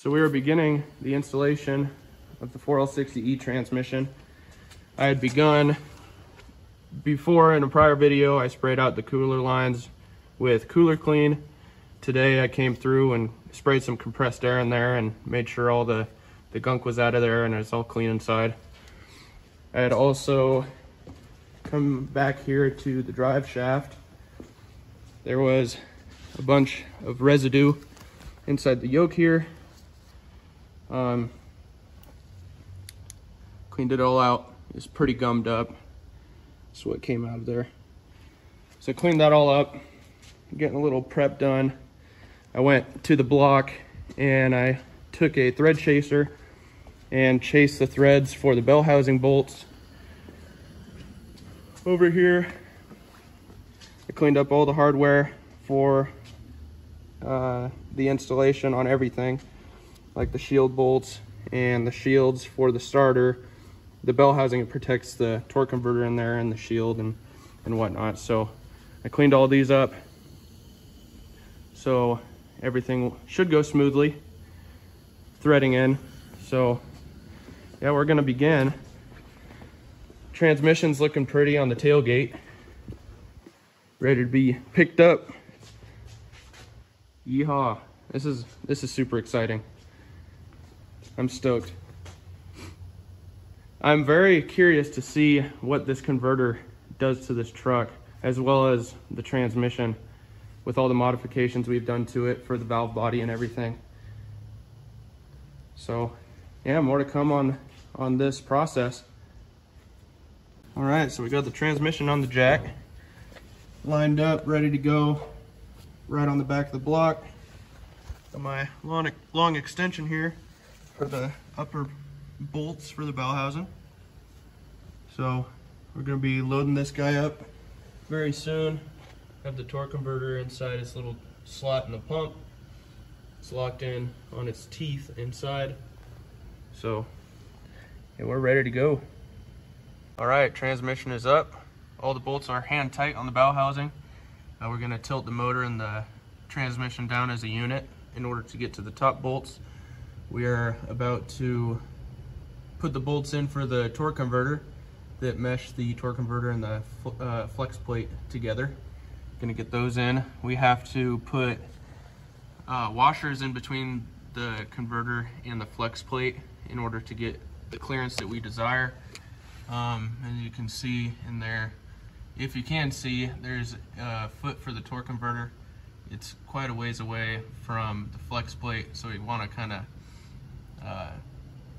So we were beginning the installation of the 4L60E transmission. I had begun before in a prior video. I sprayed out the cooler lines with Cooler Clean. Today I came through and sprayed some compressed air in there and made sure all the gunk was out of there and it's all clean inside. I had also come back here to the drive shaft. There was a bunch of residue inside the yoke here. Cleaned it all out. It's pretty gummed up. That's what came out of there. So I cleaned that all up, getting a little prep done. I went to the block and I took a thread chaser and chased the threads for the bell housing bolts. Over here, I cleaned up all the hardware for the installation on everything, like the shield bolts and the shields for the starter. The bell housing, it protects the torque converter in there and the shield and whatnot. So I cleaned all these up. So everything should go smoothly, threading in. So yeah, we're gonna begin. Transmission's looking pretty on the tailgate. Ready to be picked up. Yeehaw. This is super exciting. I'm stoked. I'm very curious to see what this converter does to this truck, as well as the transmission, with all the modifications we've done to it for the valve body and everything. So yeah, more to come on this process. All right, so we got the transmission on the jack, lined up, ready to go, right on the back of the block. Got my long extension here for the upper bolts for the bell housing. So we're going to be loading this guy up very soon. Have the torque converter inside its little slot in the pump. It's locked in on its teeth inside. So yeah, we're ready to go. All right, transmission is up. All the bolts are hand tight on the bell housing. We're going to tilt the motor and the transmission down as a unit in order to get to the top bolts. We are about to put the bolts in for the torque converter that mesh the torque converter and the flex plate together. Gonna get those in. We have to put washers in between the converter and the flex plate in order to get the clearance that we desire. As you can see in there, if you can see, there's a foot for the torque converter. It's quite a ways away from the flex plate, so you want to kind of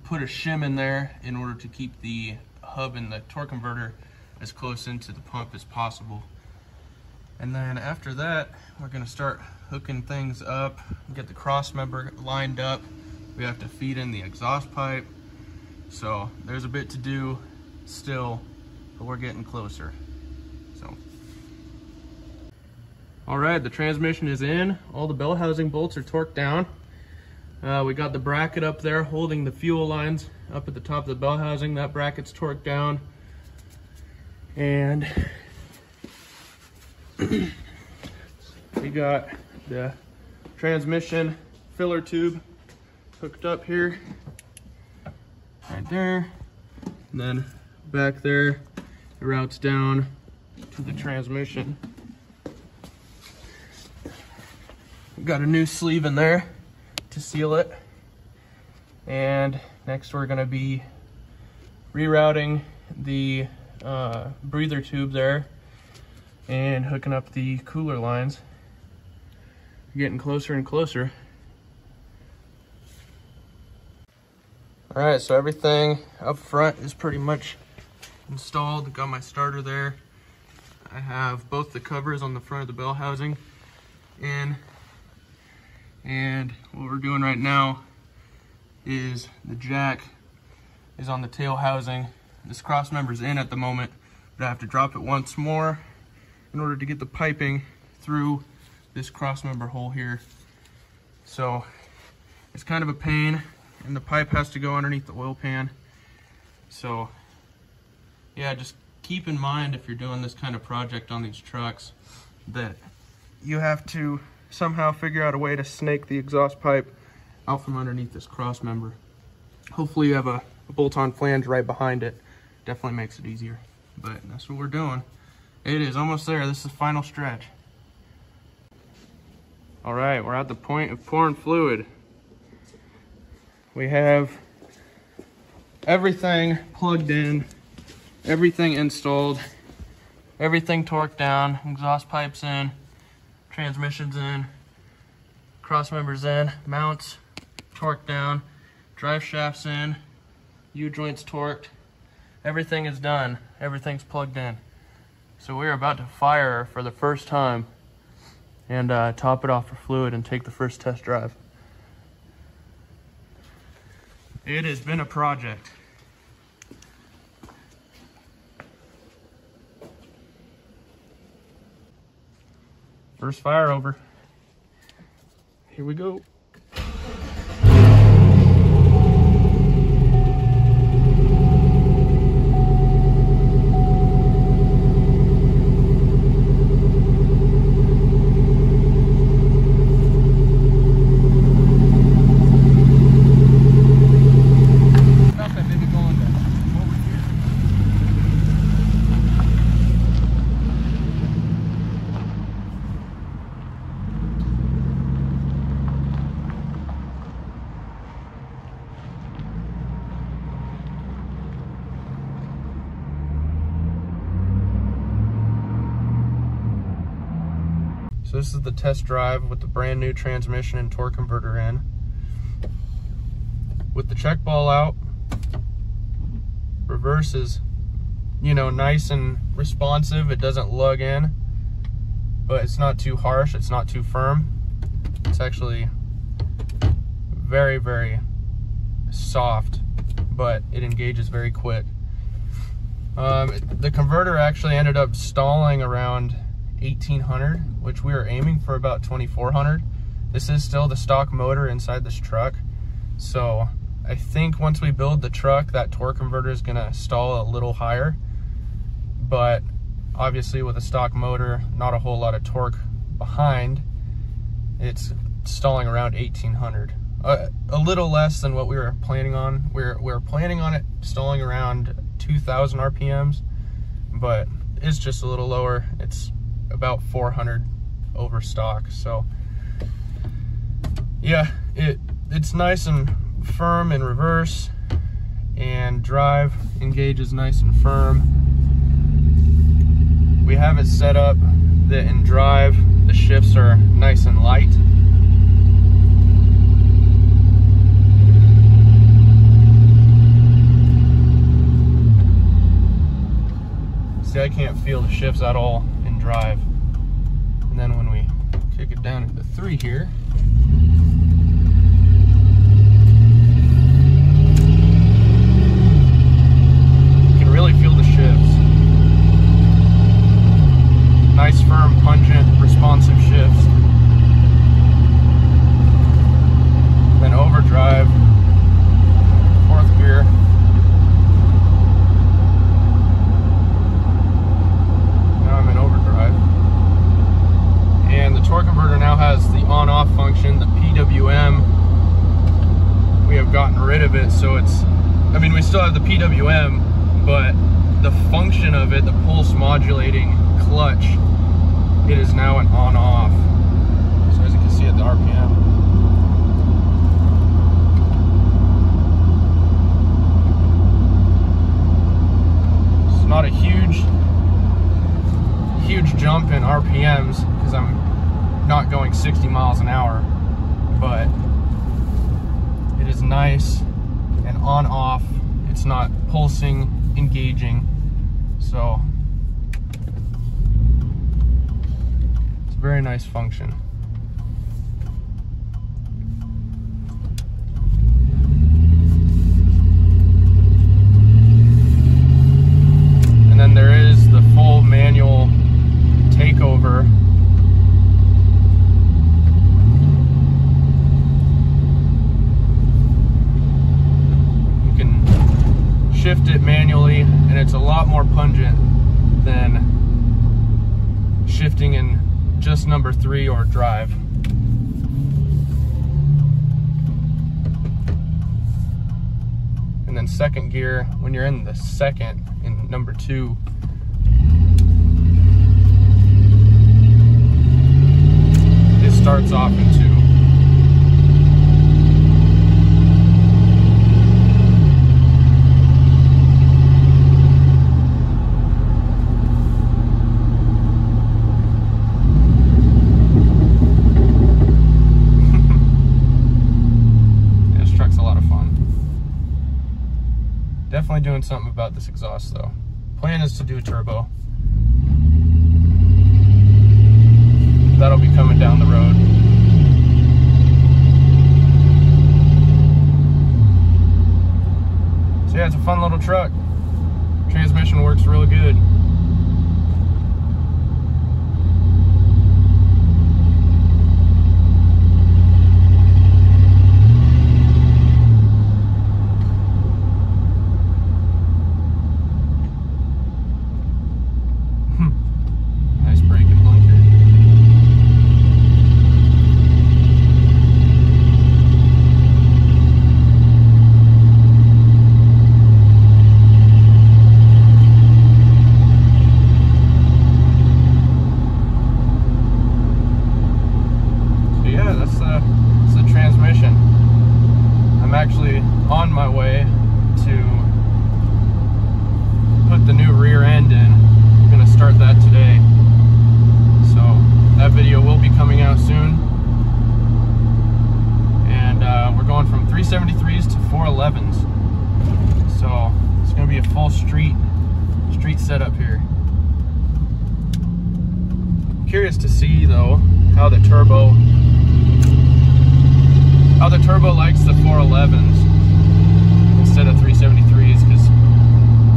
put a shim in there in order to keep the hub and the torque converter as close into the pump as possible. And then after that, we're going to start hooking things up, get the cross member lined up. We have to feed in the exhaust pipe. So there's a bit to do still, but we're getting closer. So all right, the transmission is in. All the bell housing bolts are torqued down. We got the bracket up there holding the fuel lines up at the top of the bell housing. That bracket's torqued down. And we got the transmission filler tube hooked up here, right there. And then back there, it routes down to the transmission. We've got a new sleeve in there to seal it. And next we're going to be rerouting the breather tube there and hooking up the cooler lines. We're getting closer and closer. All right, so everything up front is pretty much installed. Got my starter there. I have both the covers on the front of the bell housing in. And what we're doing right now is the jack is on the tail housing. This cross member's in at the moment, but I have to drop it once more in order to get the piping through this cross member hole here. So it's kind of a pain, and the pipe has to go underneath the oil pan. So yeah, just keep in mind if you're doing this kind of project on these trucks that you have to somehow figure out a way to snake the exhaust pipe out from underneath this cross member. Hopefully you have a bolt-on flange right behind it. Definitely makes it easier, but that's what we're doing. It is almost there. This is the final stretch. All right, we're at the point of pouring fluid. We have everything plugged in, everything installed, everything torqued down, exhaust pipes in, transmissions in, cross members in, mounts torqued down, drive shafts in, U-joints torqued. Everything is done. Everything's plugged in. So we're about to fire for the first time and top it off for fluid and take the first test drive. It has been a project. First fire over. Here we go. So this is the test drive with the brand new transmission and torque converter in. With the check ball out, reverse is, you know, nice and responsive. It doesn't lug in, but it's not too harsh. It's not too firm. It's actually very, very soft, but it engages very quick. The converter actually ended up stalling around 1800, which we are aiming for about 2400. This is still the stock motor inside this truck, so I think once we build the truck, that torque converter is gonna stall a little higher, but obviously with a stock motor, not a whole lot of torque behind, it's stalling around 1800. A little less than what we were planning on. We're planning on it stalling around 2000 RPMs, but it's just a little lower. It's about 400 over stock. So yeah, it's nice and firm in reverse, and drive engages nice and firm. We have it set up that in drive the shifts are nice and light. See, I can't feel the shifts at all in drive. And then when we kick it down into 3 here, you can really feel the shifts. Nice, firm, pungent, responsive shifts. Then overdrive, 4th gear. Now I'm in overdrive. And the torque converter now has the on-off function, the PWM. We have gotten rid of it, so it's, I mean, we still have the PWM, but the function of it, the pulse modulating clutch, it is now an on-off. So as you can see at the RPM. It's not a huge jump in RPMs because I'm not going 60 miles an hour, but it is nice and on-off. It's not pulsing, engaging, so it's a very nice function. And then there is the full manual takeover. You can shift it manually, and it's a lot more pungent than shifting in just number 3 or drive. in second gear, when you're in the second, in number 2, it starts off in 2. Definitely doing something about this exhaust though. Plan is to do turbo. That'll be coming down the road. So yeah, it's a fun little truck. Transmission works really good. Actually on my way to put the new rear end in. I'm gonna start that today, so that video will be coming out soon. And we're going from 373s to 411s, so it's gonna be a full street setup here. I'm curious to see though how the turbo likes the 411s instead of 373s, because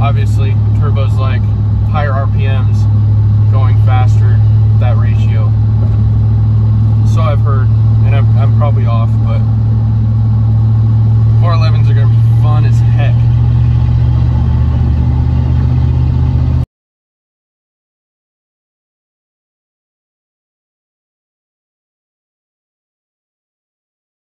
obviously turbos like